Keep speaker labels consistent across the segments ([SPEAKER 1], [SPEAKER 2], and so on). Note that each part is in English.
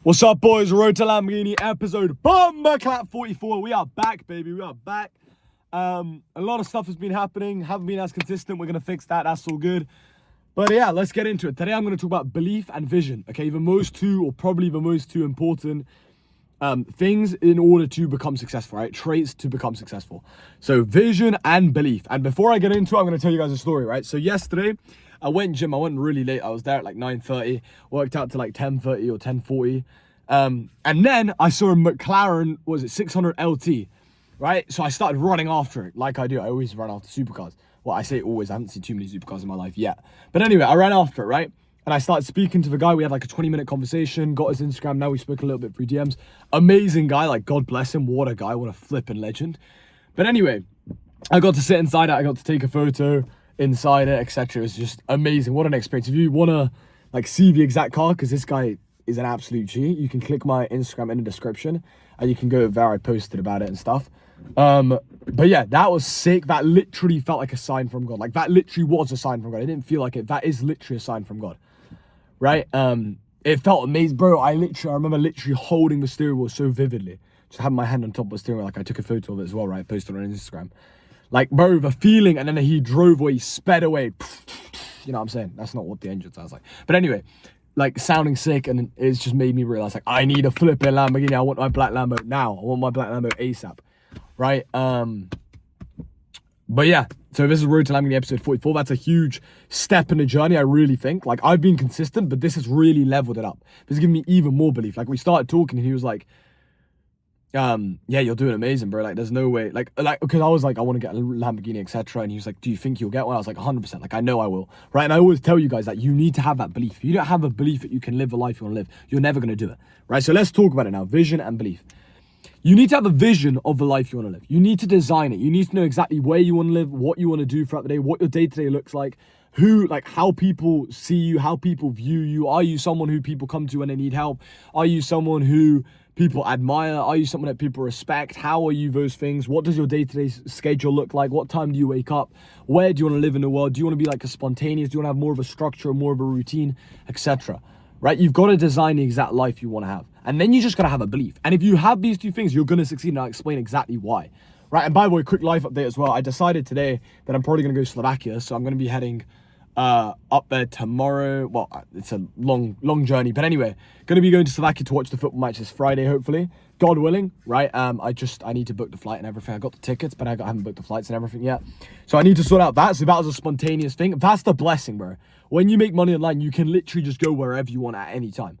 [SPEAKER 1] What's up, boys? Road to Lamborghini episode Bomber Clap 44. We are back, baby. We are back. A lot of stuff has been happening. Haven't been as consistent. We're going to fix that. That's all good. But yeah, let's get into it. Today, I'm going to talk about belief and vision. Okay, probably the most two important things in order to become successful, right? Traits to become successful. So vision and belief. And before I get into it, I'm going to tell you guys a story, right? So yesterday, I went gym. I went really late. I was there at like 9:30, worked out to like 10:30 or 10:40. And then I saw a McLaren, was it 600 LT, right? So I started running after it like I do. I always run after supercars. Well, I say always. I haven't seen too many supercars in my life yet. But anyway, I ran after it, right? And I started speaking to the guy. We had like a 20-minute conversation, got his Instagram. Now we spoke a little bit through DMs. Amazing guy. Like, God bless him. What a guy. What a flipping legend. But anyway, I got to sit inside it. I got to take a photo inside it, etc. It was just amazing. What an experience. If you want to like see the exact car, because this guy is an absolute G, you can click my Instagram in the description and you can go there. I posted about it and stuff. But yeah, that was sick. That literally felt like a sign from God. Like, that literally was a sign from God. I didn't feel like it. That is literally a sign from God, right? It felt amazing, bro. I remember literally holding the steering wheel so vividly, just having my hand on top of the steering wheel. Like, I took a photo of it as well, right? Posted on Instagram. Like, bro, the feeling, and then he drove away, he sped away. You know what I'm saying? That's not what the engine sounds like. But anyway, like, sounding sick, and it's just made me realize, like, I need a flipping Lamborghini. I want my black Lambo now. I want my black Lambo ASAP, right? But yeah, so this is Road to Lamborghini episode 44. That's a huge step in the journey, I really think. Like, I've been consistent, but this has really leveled it up. This has given me even more belief. Like, we started talking, and he was like, yeah, you're doing amazing, bro. Like, there's no way, like, because I was like, I want to get a Lamborghini, etc. And he was like, do you think you'll get one? I was like, 100%. Like, I know I will, right? And I always tell you guys that you need to have that belief. If you don't have a belief that you can live the life you want to live, you're never going to do it, right? So let's talk about it now. Vision and belief. You need to have a vision of the life you want to live. You need to design it. You need to know exactly where you want to live, what you want to do throughout the day, what your day-to-day looks like, how people see you, how people view you. Are you someone who people come to when they need help? Are you someone who people admire? Are you someone that people respect? How are you those things? What does your day-to-day schedule look like? What time do you wake up? Where do you want to live in the world? Do you want to be like a spontaneous? Do you want to have more of a structure, more of a routine, etc.? Right? You've got to design the exact life you want to have. And then you just got to have a belief. And if you have these two things, you're going to succeed. And I'll explain exactly why. Right? And by the way, quick life update as well. I decided today that I'm probably going to go to Slovakia. So I'm going to be heading up there tomorrow. Well, it's a long journey, but anyway, gonna be going to Slovakia to watch the football match this Friday, hopefully, God willing, right? I need to book the flight and everything. I got the tickets, but I haven't booked the flights and everything yet, so I need to sort out that. So that was a spontaneous thing. That's the blessing, bro. When you make money online, you can literally just go wherever you want at any time,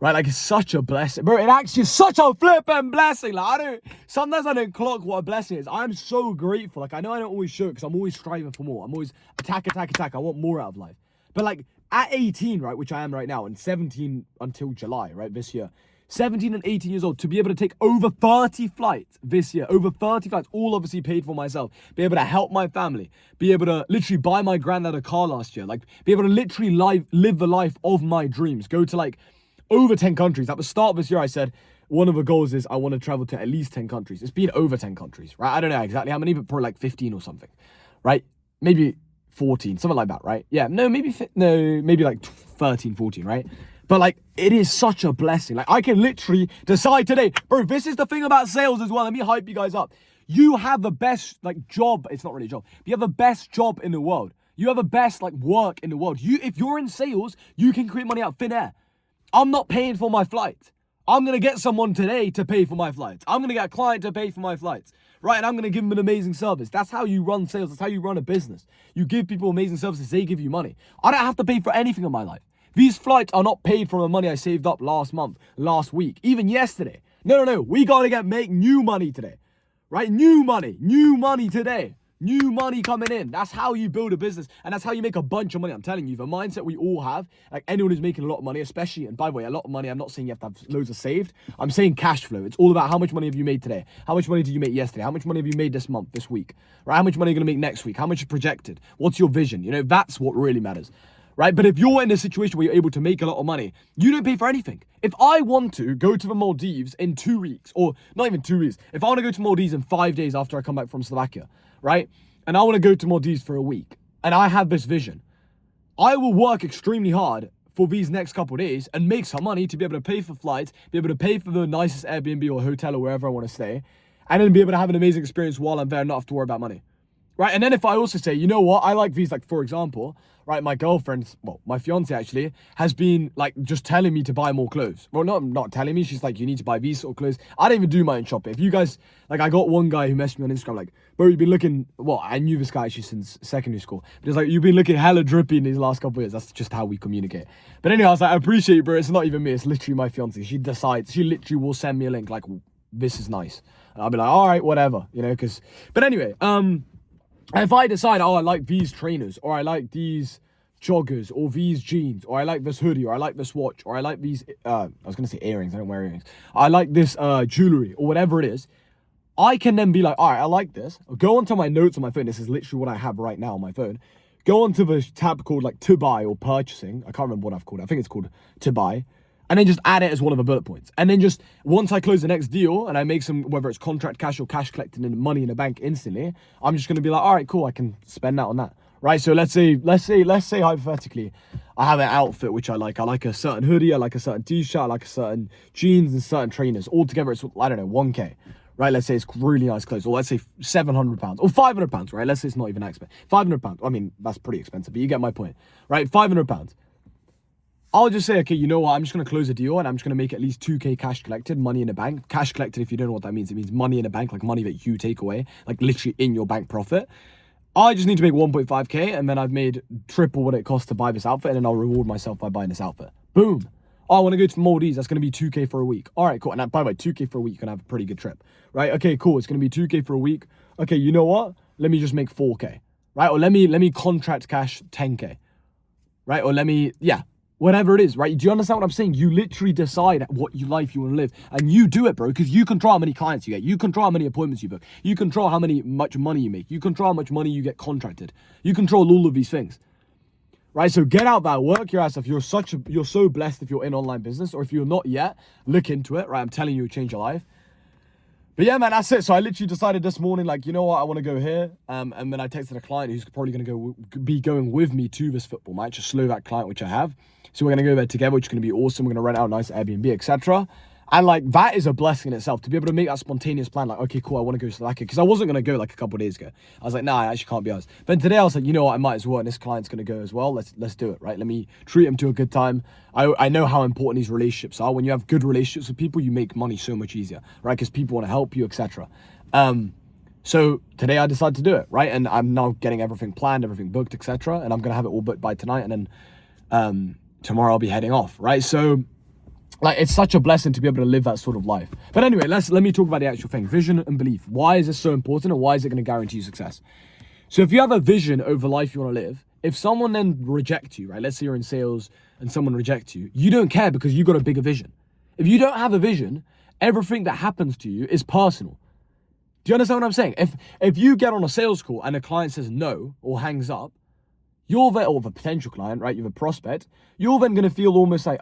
[SPEAKER 1] right? Like, it's such a blessing, bro. It actually is such a flipping blessing. Like, sometimes I don't clock what a blessing is. I'm so grateful. Like, I know I don't always show it because I'm always striving for more. I'm always attack. I want more out of life. But like, at 18, right, which I am right now, and 17 until July, right, this year, 17 and 18 years old, to be able to take over 30 flights this year, over 30 flights, all obviously paid for myself, be able to help my family, be able to literally buy my granddad a car last year, like, be able to literally live the life of my dreams, go to like over 10 countries. At the start of this year, I said, one of the goals is I want to travel to at least 10 countries. It's been over 10 countries, right? I don't know exactly how many, but probably like 15 or something, right? Maybe 14, something like that, right? Yeah, maybe like 13, 14, right? But like, it is such a blessing. Like, I can literally decide today, bro, this is the thing about sales as well. Let me hype you guys up. You have the best like job. It's not really a job. But you have the best job in the world. You have the best like work in the world. If you're in sales, you can create money out of thin air. I'm not paying for my flight. I'm going to get someone today to pay for my flights. I'm going to get a client to pay for my flights, right? And I'm going to give them an amazing service. That's how you run sales. That's how you run a business. You give people amazing services. They give you money. I don't have to pay for anything in my life. These flights are not paid from the money I saved up last month, last week, even yesterday. No. We got to make new money today, right? New money today. New money coming in. That's how you build a business, and that's how you make a bunch of money. I'm telling you, the mindset we all have, like anyone who's making a lot of money, especially, and by the way, a lot of money, I'm not saying you have to have loads of saved. I'm saying cash flow. It's all about how much money have you made today? How much money did you make yesterday? How much money have you made this month, this week? Right? How much money are you going to make next week? How much is projected? What's your vision? You know, that's what really matters. Right? But if you're in a situation where you're able to make a lot of money, you don't pay for anything. If I want to go to the Maldives in 2 weeks, or not even 2 weeks, if I want to go to Maldives in 5 days after I come back from Slovakia, right? And I want to go to Maldives for a week, and I have this vision, I will work extremely hard for these next couple of days and make some money to be able to pay for flights, be able to pay for the nicest Airbnb or hotel or wherever I want to stay, and then be able to have an amazing experience while I'm there and not have to worry about money. Right? And then if I also say, you know what, I like these, like, for example, right, my girlfriend, well, my fiance actually, has been, like, just telling me to buy more clothes. Well, not telling me, she's like, you need to buy these sort of clothes. I don't even do my own shopping. If you guys, like, I got one guy who messaged me on Instagram, like, bro, you've been looking, well, I knew this guy actually since secondary school. But it's like, you've been looking hella drippy in these last couple of years. That's just how we communicate. But anyway, I was like, I appreciate you, bro. It's not even me. It's literally my fiance. She literally will send me a link, like, this is nice. And I'll be like, all right, whatever, you know, because, but anyway, if I decide, oh, I like these trainers, or I like these joggers, or these jeans, or I like this hoodie, or I like this watch, or I like these, I was going to say earrings, I don't wear earrings. I like this jewelry, or whatever it is. I can then be like, all right, I like this. Go onto my notes on my phone. This is literally what I have right now on my phone. Go onto the tab called like to buy or purchasing. I can't remember what I've called it. I think it's called to buy. And then just add it as one of the bullet points. And then just, once I close the next deal and I make some, whether it's contract cash or cash collected in money in the bank instantly, I'm just going to be like, all right, cool, I can spend that on that. Right? So let's say hypothetically, I have an outfit which I like. I like a certain hoodie, I like a certain t-shirt, I like a certain jeans and certain trainers. Altogether, it's, I don't know, 1K. Right? Let's say it's really nice clothes. Or let's say £700 or £500, right? Let's say it's not even that expensive. £500. I mean, that's pretty expensive, but you get my point. Right? £500. I'll just say, okay, you know what? I'm just going to close a deal and I'm just going to make at least 2K cash collected, money in the bank. Cash collected, if you don't know what that means, it means money in the bank, like money that you take away, like literally in your bank profit. I just need to make 1.5K and then I've made triple what it costs to buy this outfit, and then I'll reward myself by buying this outfit. Boom. Oh, I want to go to Maldives. That's going to be 2K for a week. All right, cool. And by the way, 2K for a week, you can have a pretty good trip, right? Okay, cool. It's going to be 2K for a week. Okay, you know what? Let me just make 4K, right? Or let me contract cash 10K, right? Or whatever it is, right? Do you understand what I'm saying? You literally decide what life you want to live, and you do it, bro, because you control how many clients you get. You control how many appointments you book. You control how much money you make. You control how much money you get contracted. You control all of these things, right? So get out there, work your ass off. You're so blessed if you're in online business, or if you're not yet, look into it, right? I'm telling you, it'll change your life. But yeah, man, that's it. So I literally decided this morning, like, you know what, I want to go here. And then I texted a client who's probably going to be going with me to this football match, a Slovak client, which I have. So we're going to go there together, which is going to be awesome. We're going to rent out a nice Airbnb, etc. And like, that is a blessing in itself, to be able to make that spontaneous plan. Like, okay, cool, I want to go to Slovakia. Because I wasn't going to go like a couple of days ago. I was like, nah, I actually can't be honest. But today I was like, you know what, I might as well. And this client's going to go as well. Let's do it, right? Let me treat him to a good time. I know how important these relationships are. When you have good relationships with people, you make money so much easier, right? Because people want to help you, etc. So today I decided to do it, right? And I'm now getting everything planned, everything booked, etc. And I'm going to have it all booked by tonight. And then tomorrow I'll be heading off, right? So like, it's such a blessing to be able to live that sort of life. But anyway, let me talk about the actual thing. Vision and belief. Why is this so important, and why is it going to guarantee you success? So if you have a vision over the life you want to live, if someone then rejects you, right? Let's say you're in sales and someone rejects you, you don't care because you got a bigger vision. If you don't have a vision, everything that happens to you is personal. Do you understand what I'm saying? If you get on a sales call and a client says no or hangs up, you're there, or the potential client, right? You're the prospect, you're then going to feel almost like,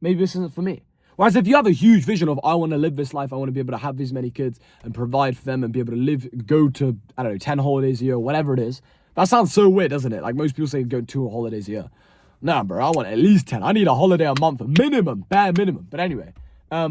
[SPEAKER 1] maybe this isn't for me. Whereas if you have a huge vision of, I want to live this life, I want to be able to have these many kids and provide for them and be able to go to, 10 holidays a year, whatever it is. That sounds so weird, doesn't it? Like, most people say go 2 holidays a year. Nah, bro, I want at least 10. I need a holiday a month, minimum, bare minimum. But anyway, I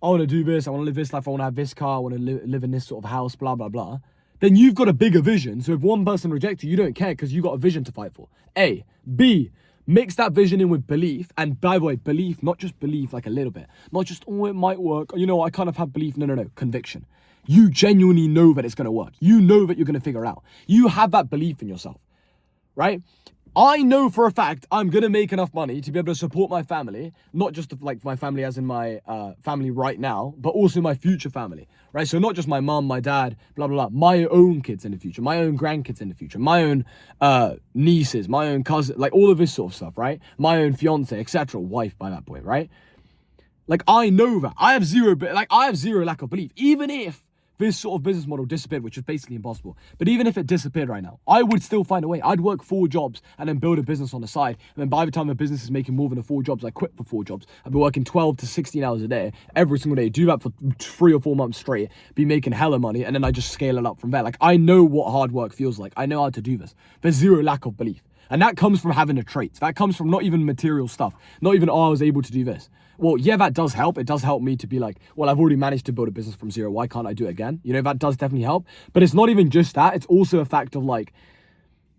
[SPEAKER 1] want to do this, I want to live this life, I want to have this car, I want to live in this sort of house, blah, blah, blah. Then you've got a bigger vision. So if one person rejects you, you don't care because you've got a vision to fight for. A. B. Mix that vision in with belief. And by the way, belief, not just belief like a little bit. Not just, oh, it might work. You know, I kind of have belief. No. Conviction. You genuinely know that it's going to work. You know that you're going to figure it out. You have that belief in yourself, right? I know for a fact I'm going to make enough money to be able to support my family, not just like my family as in my family right now, but also my future family, right? So not just my mom, my dad, blah, blah, blah, my own kids in the future, my own grandkids in the future, my own nieces, my own cousin, like all of this sort of stuff, right? My own fiance, etc., wife by that point, right? Like, I know that. I have zero lack of belief. Even if this sort of business model disappeared, which is basically impossible. But even if it disappeared right now, I would still find a way. I'd work 4 jobs and then build a business on the side. And then by the time the business is making more than the 4 jobs, I quit for 4 jobs. I'd be working 12 to 16 hours a day, every single day. Do that for 3 or 4 months straight. Be making hella money. And then I just scale it up from there. Like, I know what hard work feels like. I know how to do this. There's zero lack of belief. And that comes from having the traits. That comes from not even material stuff. Not even, I was able to do this. Well, yeah, that does help. It does help me to be like, well, I've already managed to build a business from zero. Why can't I do it again? That does definitely help. But it's not even just that. It's also a fact of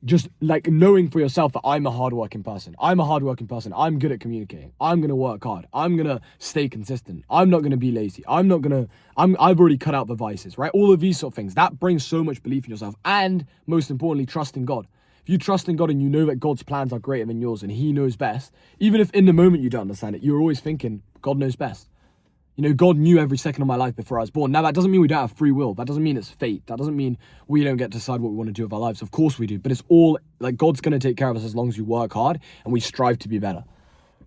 [SPEAKER 1] just knowing for yourself that I'm a hardworking person. I'm I'm good at communicating. I'm going to work hard. I'm going to stay consistent. I'm not going to be lazy. I've already cut out the vices, right? All of these sort of things. That brings so much belief in yourself. And most importantly, trust in God. If you trust in God and you know that God's plans are greater than yours and he knows best, even if in the moment you don't understand it, you're always thinking, God knows best. God knew every second of my life before I was born. Now, that doesn't mean we don't have free will. That doesn't mean it's fate. That doesn't mean we don't get to decide what we want to do with our lives. Of course we do. But it's all, God's going to take care of us as long as we work hard and we strive to be better.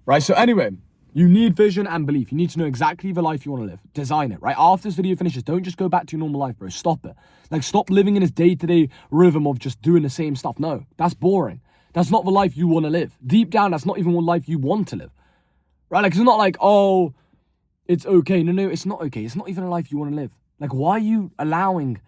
[SPEAKER 1] Right? So anyway, you need vision and belief. You need to know exactly the life you want to live. Design it, right? After this video finishes, don't just go back to your normal life, bro. Stop it. Stop living in this day-to-day rhythm of just doing the same stuff. No, that's boring. That's not the life you want to live. Deep down, that's not even what life you want to live. Right? It's not oh, it's okay. No, it's not okay. It's not even a life you want to live. Why are you allowing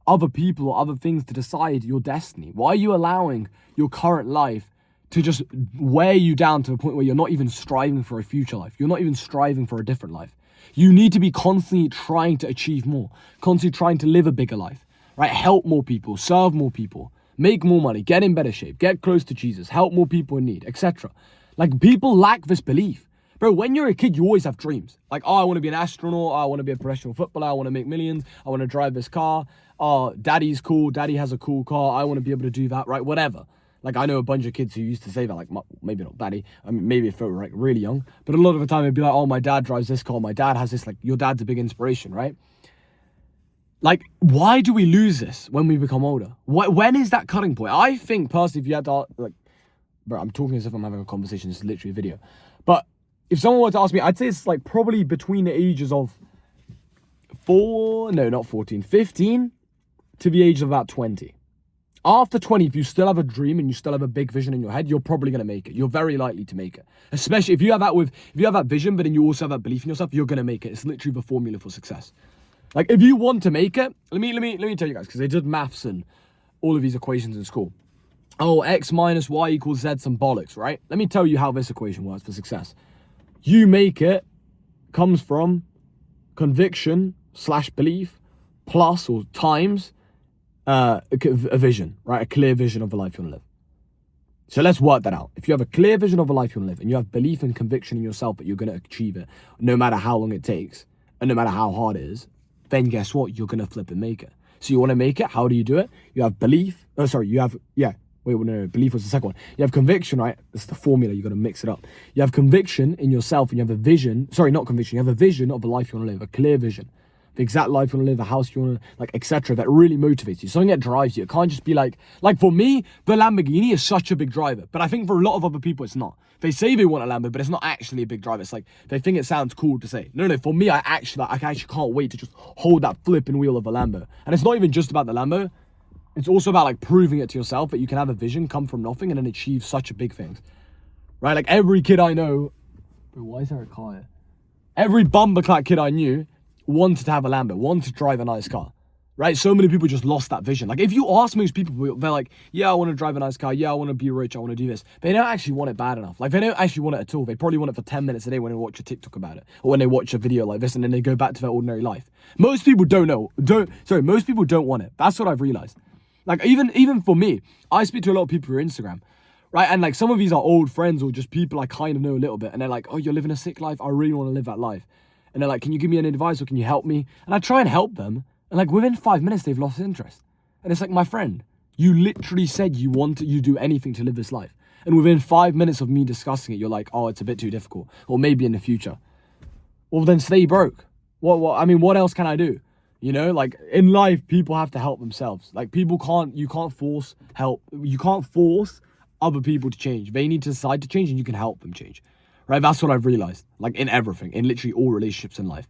[SPEAKER 1] other people or other things to decide your destiny? Why are you allowing your current life to just wear you down to the point where you're not even striving for a future life? You're not even striving for a different life. You need to be constantly trying to achieve more, constantly trying to live a bigger life, right? Help more people, serve more people, make more money, get in better shape, get close to Jesus, help more people in need, etc. People lack this belief. Bro, when you're a kid, you always have dreams. I want to be an astronaut. I want to be a professional footballer. I want to make millions. I want to drive this car. Daddy's cool. Daddy has a cool car. I want to be able to do that, right? Whatever. I know a bunch of kids who used to say that, maybe not daddy. I mean, maybe if they were really young. But a lot of the time, it'd be oh, my dad drives this car. My dad has this. Your dad's a big inspiration, right? Why do we lose this when we become older? When is that cutting point? I think, personally, if you had to, bro, I'm talking as if I'm having a conversation. It's literally a video. But if someone were to ask me, I'd say it's probably between the ages of 15 to the age of about 20. After 20, if you still have a dream and you still have a big vision in your head, you're probably going to make it. You're very likely to make it. Especially if you have that vision, but then you also have that belief in yourself, you're going to make it. It's literally the formula for success. If you want to make it, let me tell you guys, because they did maths and all of these equations in school. Oh, X minus Y equals Z, some bollocks, right? Let me tell you how this equation works for success. You make it comes from conviction / belief plus or times a vision, right? A clear vision of the life you want to live. So let's work that out. If you have a clear vision of a life you want to live and you have belief and conviction in yourself that you're going to achieve it, no matter how long it takes and no matter how hard it is, then guess what? You're going to flip and make it. So you want to make it. How do you do it? You have belief. Belief was the second one. You have conviction, right? It's the formula. You got to mix it up. You have conviction in yourself and you have a vision. Sorry, not conviction. You have a vision of the life you want to live, a clear vision. The exact life you want to live, a house you want to, etc. That really motivates you. Something that drives you. It can't just be for me, the Lamborghini is such a big driver. But I think for a lot of other people, it's not. They say they want a Lambo, but it's not actually a big driver. It's they think it sounds cool to say. No, for me, I actually can't wait to just hold that flipping wheel of a Lambo. And it's not even just about the Lambo. It's also about proving it to yourself that you can have a vision, come from nothing, and then achieve such a big things. Right? Every kid I know, bro, why is there a car here? Every bumperclack kid I knew wanted to have a Lambo, wanted to drive a nice car. Right? So many people just lost that vision. If you ask most people, they're yeah, I want to drive a nice car. Yeah, I want to be rich. I want to do this. They don't actually want it bad enough. They don't actually want it at all. They probably want it for 10 minutes a day when they watch a TikTok about it. Or when they watch a video like this and then they go back to their ordinary life. Most people most people don't want it. That's what I've realized. Even for me, I speak to a lot of people through Instagram. Right? And some of these are old friends or just people I kind of know a little bit. And they're oh, you're living a sick life. I really want to live that life. And they're can you give me any advice or can you help me? And I try and help them. And within 5 minutes, they've lost interest. And it's my friend, you literally said you do anything to live this life. And within 5 minutes of me discussing it, you're oh, it's a bit too difficult. Or maybe in the future. Well, then stay broke. What else can I do? In life, people have to help themselves. You can't force other people to change. They need to decide to change and you can help them change. Right? That's what I've realized. In everything, in literally all relationships in life.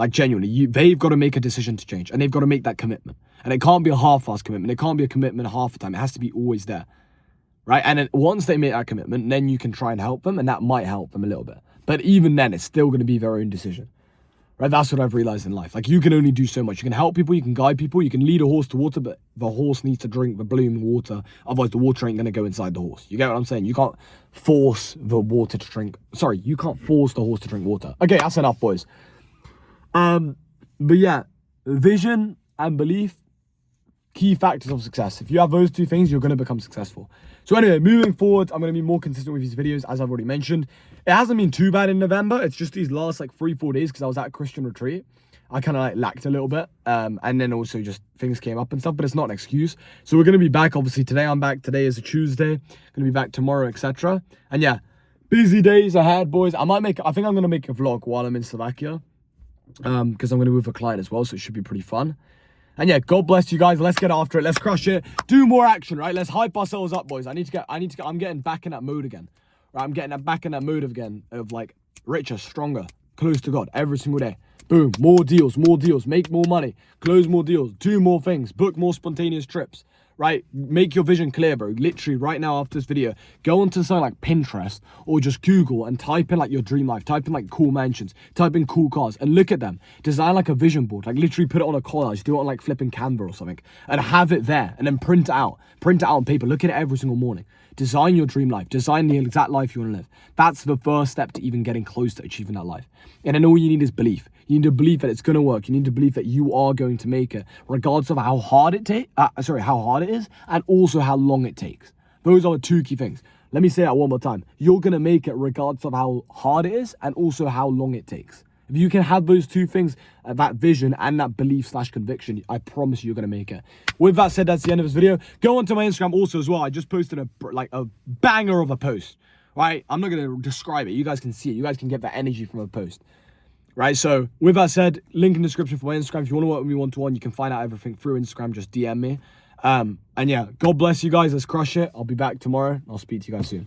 [SPEAKER 1] Genuinely, they've got to make a decision to change and they've got to make that commitment. And it can't be a half-assed commitment. It can't be a commitment half the time. It has to be always there. Right? And then once they make that commitment, then you can try and help them and that might help them a little bit. But even then, it's still going to be their own decision. right? That's what I've realized in life. Like, you can only do so much. You can help people, you can guide people, you can lead a horse to water, but the horse needs to drink the blooming water. Otherwise, the water ain't going to go inside the horse. You get what I'm saying? You can't force the water to drink. Sorry, you can't force the horse to drink water. Okay, that's enough, boys. But yeah, vision and belief, key factors of success. If you have those two things, you're going to become successful. So anyway, moving forward, I'm going to be more consistent with these videos, as I've already mentioned. It hasn't been too bad in November. It's just these last like 3-4 days because I was at a Christian retreat. I kind of like lacked a little bit. And then also just things came up and stuff, but it's not an excuse. So we're going to be back. Obviously today I'm back. Today is a Tuesday. Going to be back tomorrow, etc. And yeah, busy days ahead, boys. I think I'm going to make a vlog while I'm in Slovakia. Because I'm going to be with a client as well. So it should be pretty fun. And yeah, God bless you guys. Let's get after it. Let's crush it. Do more action, right? Let's hype ourselves up, boys. I'm getting back in that mode again. Right? I'm getting back in that mode again of like richer, stronger, close to God every single day. Boom. More deals, make more money, close more deals, do more things, book more spontaneous trips, right? Make your vision clear, bro. Literally right now after this video, go onto something like Pinterest or just Google and type in like your dream life, type in like cool mansions, type in cool cars and look at them. Design like a vision board, like literally put it on a collage, do it on like flipping Canva or something and have it there and then print it out on paper, look at it every single morning. Design your dream life, design the exact life you want to live. That's the first step to even getting close to achieving that life. And then all you need is belief. You need to believe that it's going to work. You need to believe that you are going to make it, regardless of how hard it is, and also how long it takes. Those are the two key things. Let me say that one more time. You're going to make it regardless of how hard it is, and also how long it takes. If you can have those two things, that vision and that belief/conviction, I promise you're going to make it. With that said, that's the end of this video. Go onto my Instagram also as well. I just posted a banger of a post, right? I'm not going to describe it. You guys can see it. You guys can get that energy from a post, right? So with that said, link in the description for my Instagram. If you want to work with me one-to-one, you can find out everything through Instagram. Just DM me. And yeah, God bless you guys. Let's crush it. I'll be back tomorrow. I'll speak to you guys soon.